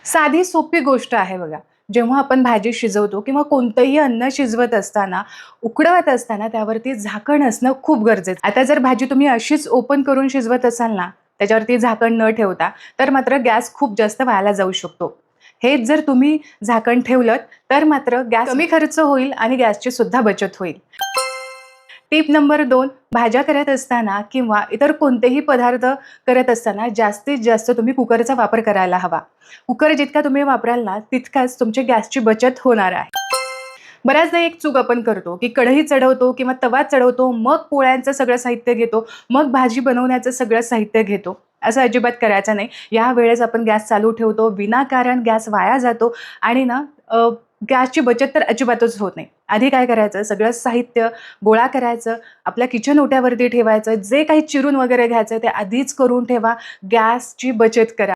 साधी सोपी गोष्ट आहे बघा. जेव्हा आपण भाजी शिजवतो किंवा कोणतंही अन्न शिजवत असताना, उकडवत असताना त्यावरती झाकण असणं खूप गरजेचं. आता जर भाजी तुम्ही अशीच ओपन करून शिजवत असाल ना, त्याच्यावरती झाकण न ठेवता, तर मात्र गॅस खूप जास्त वायाला जाऊ शकतो. हेच जर तुम्ही झाकण ठेवलत, तर मात्र गॅस कमी खर्च होईल आणि गॅसची सुद्धा बचत होईल. टिप नंबर 2, भाज्या करत असताना किंवा इतर कोणतेही पदार्थ करत असताना जास्तीत जास्त तुम्ही कुकरचा वापर करायला हवा. कुकर जितका तुम्ही वापराल ना, तितकाच तुमची गॅसची बचत होणार आहे. बऱ्याचदा एक चूक आपण करतो, की कढई चढवतो किंवा तवा चढवतो, मग पोळ्यांचं सगळं साहित्य घेतो, मग भाजी बनवण्याचं सगळं साहित्य घेतो. असं अजिबात करायचं नाही. यावेळेस आपण गॅस चालू ठेवतो, विनाकारण गॅस वाया जातो आणि ना गॅसची बचत तर अजिबातच होत नाही. आधी काय करायचं, सगळं साहित्य गोळा करायचं, आपल्या किचन ओट्यावरती ठेवायचं, जे काही चिरून वगैरे घ्यायचं ते आधीच करून ठेवा. गॅसची बचत करा.